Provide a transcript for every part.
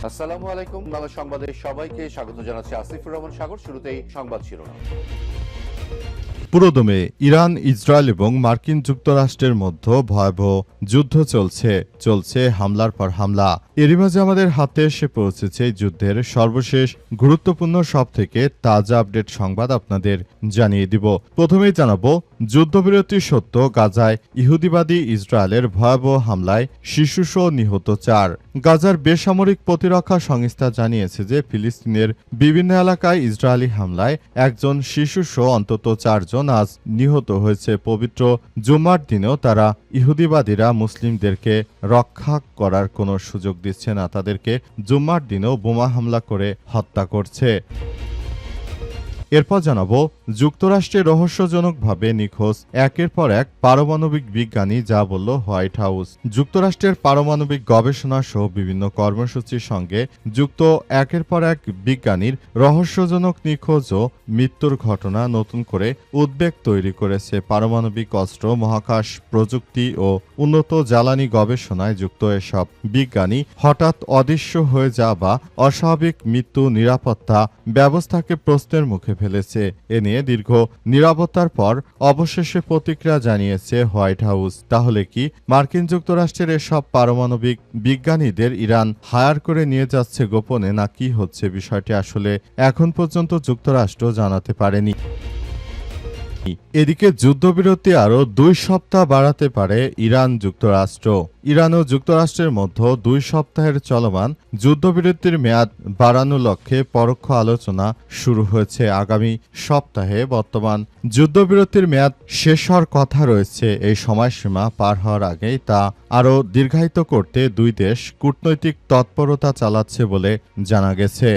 আসসালামু আলাইকুম। বাংলা সংবাদে সবাইকে স্বাগত জানাচ্ছি আসিফুর রহমান সাগর। শুরুতেই সংবাদ শিরোনাম। পুরোদমে ইরান, ইসরায়েল এবং মার্কিন যুক্তরাষ্ট্রের মধ্যে ভয়াবহ যুদ্ধ চলছে হামলার পর হামলা। এরই মাঝে আমাদের হাতে এসে পৌঁছেছে যুদ্ধের সর্বশেষ গুরুত্বপূর্ণ সবথেকে তাজা আপডেট সংবাদ আপনাদের জানিয়ে দিব। প্রথমেই জানাবো যুদ্ধবিরতি সত্য, গাজায় ইহুদিবাদী ইসরায়েলের ভয়াবহ হামলায় শিশুসহ নিহত 4। গাজার বেসামরিক প্রতিরক্ষা সংস্থা জানিয়েছে যে ফিলিস্তিনের বিভিন্ন এলাকায় ইসরায়েলি হামলায় একজন শিশুসহ অন্তত 4 জন আজ নিহত হয়েছে। পবিত্র জুমার দিনেও তারা ইহুদিবাদীরা মুসলিমদেরকে রক্ষা করার কোনো সুযোগ দিচ্ছে না, তাদেরকে জুম্মার দিনেও বোমা হামলা করে হত্যা করছে। এরপর জানাবো যুক্তরাষ্ট্রে রহস্যজনকভাবে নিখোঁজ একের পর এক পারমাণবিক বিজ্ঞানী, যা বলল হোয়াইট হাউস। যুক্তরাষ্ট্রের পারমাণবিক গবেষণা সহ বিভিন্ন কর্মসূচির সঙ্গে যুক্ত একের পর এক বিজ্ঞানীর রহস্যজনক নিখোঁজ ও মৃত্যুর ঘটনা নতুন করে উদ্বেগ তৈরি করেছে। পারমাণবিক অস্ত্র, মহাকাশ প্রযুক্তি ও উন্নত জ্বালানি গবেষণায় যুক্ত এসব বিজ্ঞানী হঠাৎ অদৃশ্য হয়ে যাওয়া বা অস্বাভাবিক মৃত্যু নিরাপত্তা ব্যবস্থাকে প্রশ্নের মুখে ফেলেছে। এ নিয়ে দীর্ঘ নিরাপত্তার পর অবশেষে প্রতিক্রিয়া জানিয়েছে হোয়াইট হাউস। তাহলে কি মার্কিন যুক্তরাষ্ট্রের এসব পারমাণবিক বিজ্ঞানীদের ইরান হায়ার করে নিয়ে যাচ্ছে গোপনে, না কি হচ্ছে বিষয়টি আসলে এখন পর্যন্ত যুক্তরাষ্ট্র জানাতে পারেনি। এদিকে যুদ্ধবিরতি আরও 2 সপ্তাহ বাড়াতে পারে ইরান যুক্তরাষ্ট্র। ইরান ও যুক্তরাষ্ট্রের মধ্যে 2 সপ্তাহের চলমান যুদ্ধবিরতির মেয়াদ বাড়ানোর লক্ষ্যে পরোক্ষ আলোচনা শুরু হয়েছে। আগামী সপ্তাহে বর্তমান যুদ্ধবিরতির মেয়াদ শেষ হওয়ার কথা রয়েছে। এই সময়সীমা পার হওয়ার আগেই তা আরও দীর্ঘায়িত করতে 2 দেশ কূটনৈতিক তৎপরতা চালাচ্ছে বলে জানা গেছে।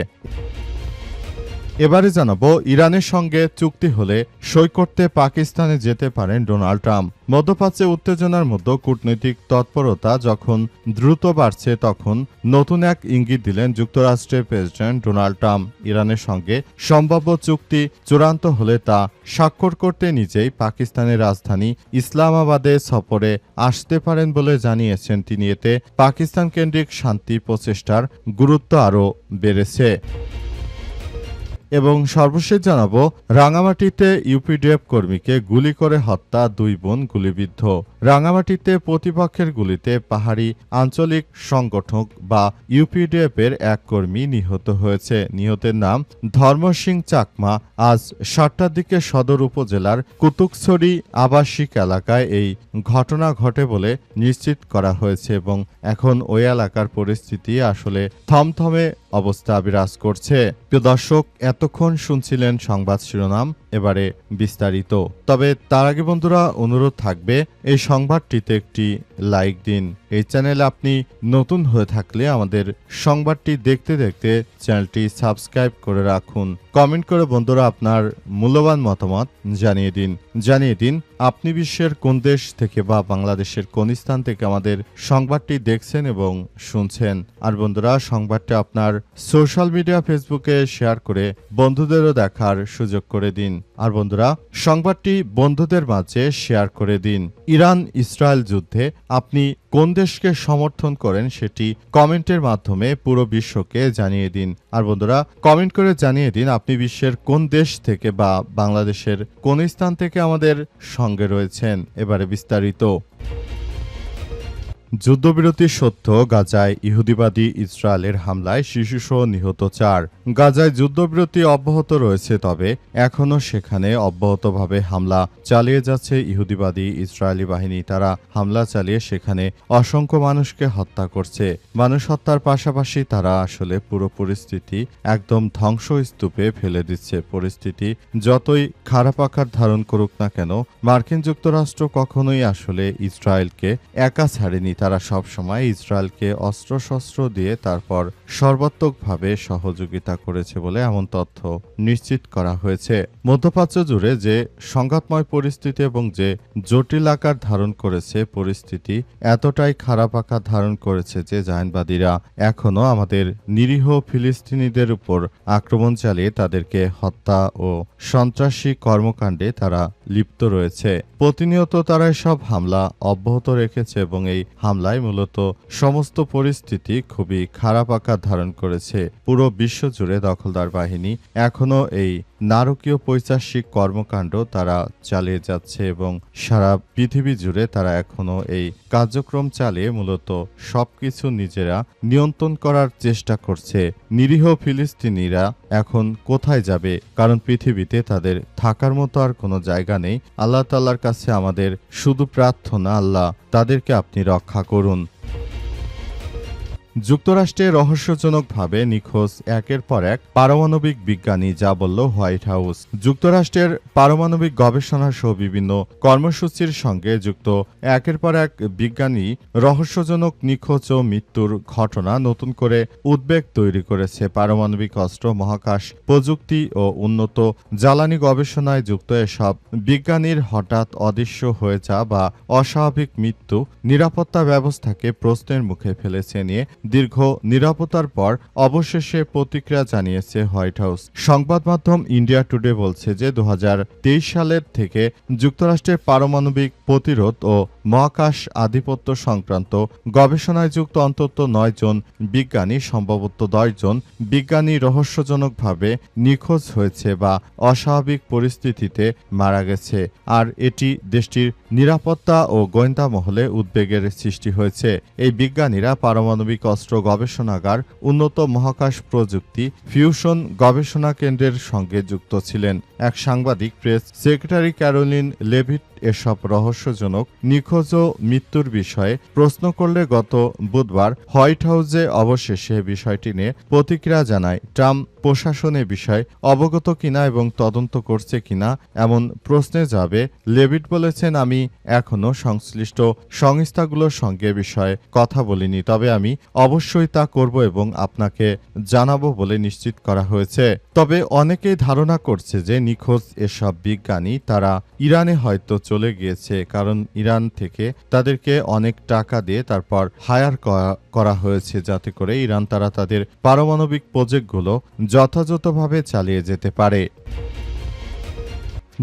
এবারে জানাবো ইরানের সঙ্গে চুক্তি হলে সই করতে পাকিস্তানে যেতে পারেন ডোনাল্ড ট্রাম্প। মধ্যপ্রাচ্যে উত্তেজনার মধ্যে কূটনৈতিক তৎপরতা যখন দ্রুত বাড়ছে, তখন নতুন এক ইঙ্গিত দিলেন যুক্তরাষ্ট্রের প্রেসিডেন্ট ডোনাল্ড ট্রাম্প। ইরানের সঙ্গে সম্ভাব্য চুক্তি চূড়ান্ত হলে তা স্বাক্ষর করতে নিজেই পাকিস্তানের রাজধানী ইসলামাবাদে সফরে আসতে পারেন বলে জানিয়েছেন তিনি। এতে পাকিস্তান কেন্দ্রিক শান্তি প্রচেষ্টার গুরুত্ব আরও বেড়েছে। এবং সর্বশেষ জানাবো রাঙামাটিতে ইউপিডিএফ কর্মীকে গুলি করে হত্যা, 2 বোন গুলিবিদ্ধ। রাঙামাটিতে প্রতিপক্ষের গুলিতে পাহাড়ি আঞ্চলিক সংগঠক বা ইউপিডিএফ এর এক কর্মী নিহত হয়েছে। নিহতের নাম ধর্ম সিং চাকমা। আজ 7টার দিকে সদর উপজেলার কুতুকছড়ি আবাসিক এলাকায় এই ঘটনা ঘটে বলে নিশ্চিত করা হয়েছে এবং এখন ওই এলাকার পরিস্থিতি আসলে থমথমে অবস্থা বিরাজ করছে। প্রিয় দর্শক, এতক্ষণ শুনছিলেন সংবাদ শিরোনাম, এবারে বিস্তারিত। তবে তার আগে বন্ধুরা অনুরোধ থাকবে এই সংবাদটিতে একটি লাইক দিন। এই চ্যানেলে আপনি নতুন হয়ে থাকলে আমাদের সংবাদটি দেখতে দেখতে চ্যানেলটি সাবস্ক্রাইব করে রাখুন। কমেন্ট করে বন্ধুরা আপনার মূল্যবান মতামত জানিয়ে দিন আপনি বিশ্বের কোন দেশ থেকে বা বাংলাদেশের কোন স্থান থেকে আমাদের সংবাদটি দেখছেন এবং শুনছেন। আর বন্ধুরা সংবাদটি আপনার সোশ্যাল মিডিয়া ফেসবুকে শেয়ার করে বন্ধুদেরও দেখার সুযোগ করে দিন। আর বন্ধুরা সংবাদটি বন্ধুদের মাঝে শেয়ার করে দিন। ইরান ইসরায়েল যুদ্ধে আপনি কোন দেশকে সমর্থন করেন সেটি কমেন্টের মাধ্যমে পুরো বিশ্বকে জানিয়ে দিন। আর বন্ধুরা কমেন্ট করে জানিয়ে দিন আপনি বিশ্বের কোন দেশ থেকে বা বাংলাদেশের কোন স্থান থেকে আমাদের সঙ্গে রয়েছেন। এবারে বিস্তারিত। যুদ্ধবিরতি সত্য, গাজায় ইহুদিবাদী ইসরায়েলের হামলায় শিশুসহ নিহত 4। গাজায় যুদ্ধবিরতি অব্যাহত রয়েছে, তবে এখনও সেখানে অব্যাহতভাবে হামলা চালিয়ে যাচ্ছে ইহুদিবাদী ইসরায়েলি বাহিনী। তারা হামলা চালিয়ে সেখানে অসংখ্য মানুষকে হত্যা করছে। মানুষ হত্যার পাশাপাশি তারা আসলে পুরো পরিস্থিতি একদম ধ্বংসস্তূপে ফেলে দিচ্ছে। পরিস্থিতি যতই খারাপ আকার ধারণ করুক না কেন, মার্কিন যুক্তরাষ্ট্র কখনোই আসলে ইসরায়েলকে একা ছাড়েনি। তারা সবসময় ইসরায়েলকে অস্ত্রশস্ত্র দিয়ে তারপর সর্বাত্মকভাবে সহযোগিতা করেছে বলে এমন তথ্য নিশ্চিত করা হয়েছে। মধ্যপ্রাচ্য জুড়ে যে সংঘাতময় পরিস্থিতি এবং যে জটিল আকার ধারণ করেছে, পরিস্থিতি এতটাই খারাপ আকার ধারণ করেছে যে জায়নবাদীরা এখনও আমাদের নিরীহ ফিলিস্তিনিদের উপর আক্রমণ চালিয়ে তাদেরকে হত্যা ও সন্ত্রাসী কর্মকাণ্ডে তারা লিপ্ত রয়েছে। প্রতিনিয়ত তারা এসব হামলা অব্যাহত রেখেছে এবং এই হামলায় মূলত সমস্ত পরিস্থিতি খুবই খারাপ আকার ধারণ করেছে। পুরো বিশ্বজুড়ে দখলদার বাহিনী এখনও এই নারকীয় পৈশাচিক কর্মকাণ্ড তারা চালিয়ে যাচ্ছে এবং সারা পৃথিবী জুড়ে তারা এখনও এই কার্যক্রম চালিয়ে মূলত সবকিছু নিজেরা নিয়ন্ত্রণ করার চেষ্টা করছে। নিরীহ ফিলিস্তিনিরা এখন কোথায় যাবে? কারণ পৃথিবীতে তাদের থাকার মতো আর কোনো জায়গা নেই। আল্লাহ তাআলার কাছে আমাদের শুধু প্রার্থনা, আল্লাহ তাদেরকে আপনি রক্ষা করুন। যুক্তরাষ্ট্রে রহস্যজনকভাবে নিখোঁজ একের পর এক পারমাণবিক বিজ্ঞানী, যা বলল হোয়াইট হাউস। যুক্তরাষ্ট্রের পারমাণবিক গবেষণা সহ বিভিন্ন কর্মসূচির সঙ্গে যুক্ত একের পর এক বিজ্ঞানী রহস্যজনক নিখোঁজ ও মৃত্যুর ঘটনা নতুন করে উদ্বেগ তৈরি করেছে। পারমাণবিক অস্ত্র, মহাকাশ প্রযুক্তি ও উন্নত জ্বালানি গবেষণায় যুক্ত এসব বিজ্ঞানীর হঠাৎ অদৃশ্য হয়ে যাওয়া বা অস্বাভাবিক মৃত্যু নিরাপত্তা ব্যবস্থাকে প্রশ্নের মুখে ফেলেছে নিয়ে দীর্ঘ নিরাপত্তার পর অবশেষে প্রতিক্রিয়া জানিয়েছে হোয়াইট হাউস। সংবাদ মাধ্যম ইন্ডিয়া টুডে বলছে যে 2023 সালের থেকে যুক্তরাষ্ট্রের পারমাণবিক প্রতিরোধ ও মহাকাশ আধিপত্য সংক্রান্ত গবেষণায় যুক্ত অন্তত 9 জন বিজ্ঞানী, সম্ভবত 10 জন বিজ্ঞানী রহস্যজনকভাবে নিখোঁজ হয়েছে বা অস্বাভাবিক পরিস্থিতিতে মারা গেছে। আর এটি দেশটির নিরাপত্তা ও গোয়েন্দা মহলে উদ্বেগের সৃষ্টি হয়েছে। এই বিজ্ঞানীরা পারমাণবিক অস্ত্র গবেষণাগার, উন্নত মহাকাশ প্রযুক্তি, ফিউশন গবেষণা কেন্দ্রের সঙ্গে যুক্ত ছিলেন। এক সাংবাদিক প্রেস সেক্রেটারি ক্যারোলিন লেভিট এসব রহস্যজনক নিখোঁজ ও মৃত্যুর বিষয়ে প্রশ্ন করলে গত বুধবার হোয়াইট হাউসে অবশেষে বিষয়টি নিয়ে প্রতিক্রিয়া জানায়। ট্রাম্প প্রশাসন এ বিষয়ে অবগত কিনা এবং তদন্ত করছে কিনা এমন প্রশ্নে যাবে লেভিট বলেছেন, আমি এখনো সংশ্লিষ্ট সংস্থাগুলোর সঙ্গে বিষয়ে কথা বলিনি, তবে আমি অবশ্যই তা করব এবং আপনাকে জানাবো বলে নিশ্চিত করা হয়েছে। তবে অনেকেই ধারণা করছে যে নিখোঁজ এসব বিজ্ঞানী তারা ইরানে হয়তো চলে গিয়েছে, কারণ ইরান থেকে তাদেরকে অনেক টাকা দিয়ে তারপর হায়ার করা হয়েছে যাতে করে ইরান তারা তাদের পারমাণবিক প্রজেক্টগুলো যথাযথভাবে চালিয়ে যেতে পারে।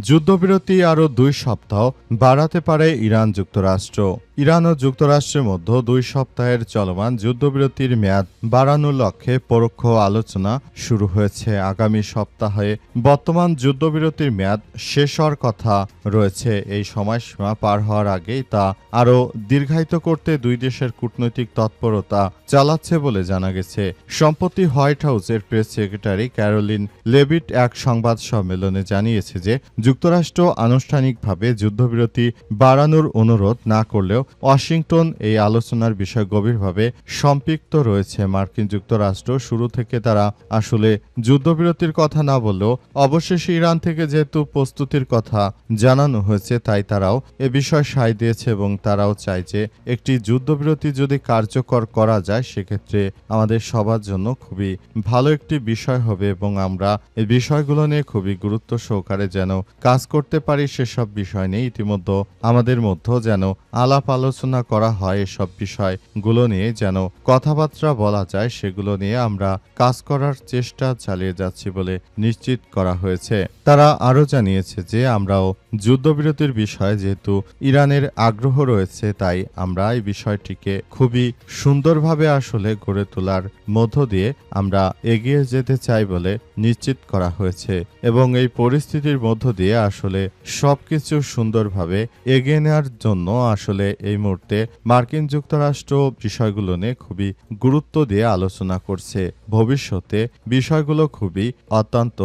যুদ্ধবিরতি আরও 2 সপ্তাহ বাড়াতে পারে ইরান যুক্তরাষ্ট্র। ইরান ও যুক্তরাষ্ট্রের মধ্যে 2 সপ্তাহের চলমান যুদ্ধবিরতির মেয়াদ বাড়ানোর লক্ষ্যে পরোক্ষ আলোচনা শুরু হয়েছে। আগামী সপ্তাহে বর্তমান যুদ্ধবিরতির মেয়াদ শেষ হওয়ার কথা রয়েছে। এই সময়সীমা পার হওয়ার আগেই তা আরও দীর্ঘায়িত করতে 2 দেশের কূটনৈতিক তৎপরতা চালাচ্ছে বলে জানা গেছে। সম্প্রতি হোয়াইট হাউসের প্রেস সেক্রেটারি ক্যারোলিন লেভিট এক সংবাদ সম্মেলনে জানিয়েছে যে যুক্তরাষ্ট্র আনুষ্ঠানিকভাবে যুদ্ধবিরতি বাড়ানোর অনুরোধ না করলেও ওয়াশিংটন এই আলোচনার বিষয়ে গভীরভাবে সম্পৃক্ত রয়েছে। মার্কিন যুক্তরাষ্ট্র শুরু থেকে তারা আসলে যুদ্ধবিরতির কথা না বললেও অবশেষে ইরান থেকে যেহেতু প্রস্তুতির কথা জানানো হয়েছে, তাই তারাও এ বিষয়ে সায় দিয়েছে এবং তারাও চায় যে একটি যুদ্ধবিরতি যদি কার্যকর করা যায় সেক্ষেত্রে আমাদের সবার জন্য খুবই ভালো একটি বিষয় হবে এবং আমরা এই বিষয়গুলো নিয়ে খুবই গুরুত্ব সহকারে যেন কাজ করতে পারি সেসব বিষয় নিয়ে ইতিমধ্যে আমাদের মধ্যে যেন আলাপ আলোচনা করা হয়। এসব বিষয়গুলো নিয়ে যেন কথাবার্তা বলা যায়, সেগুলো নিয়ে আমরা কাজ করার চেষ্টা চালিয়ে যাচ্ছি বলে নিশ্চিত করা হয়েছে। তারা আরও জানিয়েছে যে আমরাও যুদ্ধবিরতির বিষয়ে যেহেতু ইরানের আগ্রহ রয়েছে, তাই আমরা এই বিষয়টিকে খুবই সুন্দরভাবে আসলে গড়ে তোলার মধ্য দিয়ে আমরা এগিয়ে যেতে চাই বলে নিশ্চিত করা হয়েছে এবং এই পরিস্থিতির মধ্য দিয়ে আসলে সবকিছু সুন্দরভাবে এগিয়ে নেওয়ার জন্য আসলে এই মুহূর্তে মার্কিন যুক্তরাষ্ট্র বিষয়গুলো নিয়ে খুবই গুরুত্ব দিয়ে আলোচনা করছে। ভবিষ্যতে বিষয়গুলো খুবই অত্যন্ত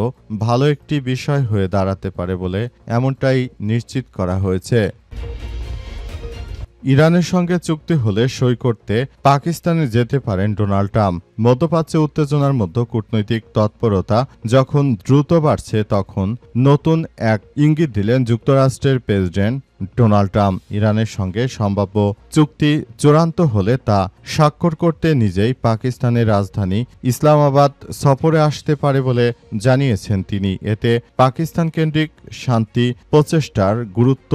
ভালো একটি বিষয় হয়ে দাঁড়াতে পারে বলে এমনটাই নিশ্চিত করা হয়েছে। ইরানের সঙ্গে চুক্তি হলে সই করতে পাকিস্তানে যেতে পারেন ডোনাল্ড ট্রাম্প। মধ্যপ্রাচ্যে উত্তেজনার মধ্যে কূটনৈতিক তৎপরতা যখন দ্রুত বাড়ছে, তখন নতুন এক ইঙ্গিত দিলেন যুক্তরাষ্ট্রের প্রেসিডেন্ট ডোনাল্ড ট্রাম্প। ইরানের সঙ্গে সম্ভাব্য চুক্তি চূড়ান্ত হলে তা স্বাক্ষর করতে নিজেই পাকিস্তানের রাজধানী ইসলামাবাদ সফরে আসতে পারে বলে জানিয়েছেন তিনি। এতে পাকিস্তান কেন্দ্রিক শান্তি প্রচেষ্টার গুরুত্ব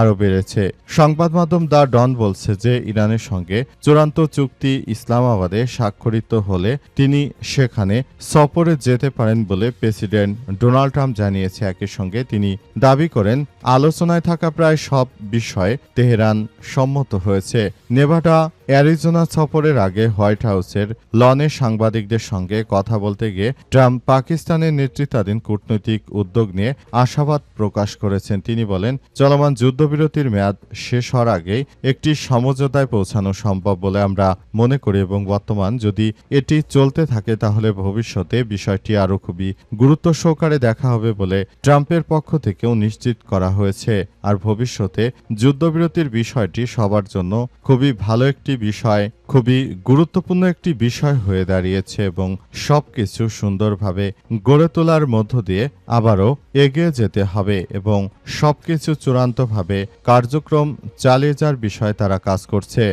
আরও বেড়েছে। সংবাদ মাধ্যম দ্য ডন বলছে যে ইরানের সঙ্গে চূড়ান্ত চুক্তি ইসলামাবাদে স্বাক্ষরিত হলে তিনি সেখানে সফরে যেতে পারেন বলে প্রেসিডেন্ট ডোনাল্ড ট্রাম্প জানিয়েছে। একই সঙ্গে তিনি দাবি করেন আলোচনায় থাকা প্রায় সব বিষয়ে তেহরান সম্মত হয়েছে। নেভাডা অ্যারিজোনা সফরের আগে হোয়াইট হাউসের লনে সাংবাদিকদের সঙ্গে কথা বলতে গিয়ে ট্রাম্প পাকিস্তানের নেতৃত্বাধীন কূটনৈতিক উদ্যোগ নিয়ে আশাবাদ প্রকাশ করেছেন। তিনি বলেন, চলমান যুদ্ধবিরতির মেয়াদ শেষ হওয়ার আগেই একটি সমঝোতায় পৌঁছানো সম্ভব বলে আমরা মনে করি এবং বর্তমান যদি এটি চলতে থাকে তাহলে ভবিষ্যতে বিষয়টি আরও খুবই গুরুত্ব সহকারে দেখা হবে বলে ট্রাম্পের পক্ষ থেকেও নিশ্চিত করা হয়েছে। আর ভবিষ্যতে যুদ্ধবিরতির বিষয়টি সবার জন্য খুবই ভালো একটি বিষয়, খুবই গুরুত্বপূর্ণ একটি বিষয় হয়ে দাঁড়িয়েছে এবং সবকিছু সুন্দরভাবে গড়ে তোলার মধ্য দিয়ে আবারও এগিয়ে যেতে হবে এবং সবকিছু চূড়ান্তভাবে কার্যক্রম চালিয়ে যাওয়ার বিষয়ে তারা কাজ করছে।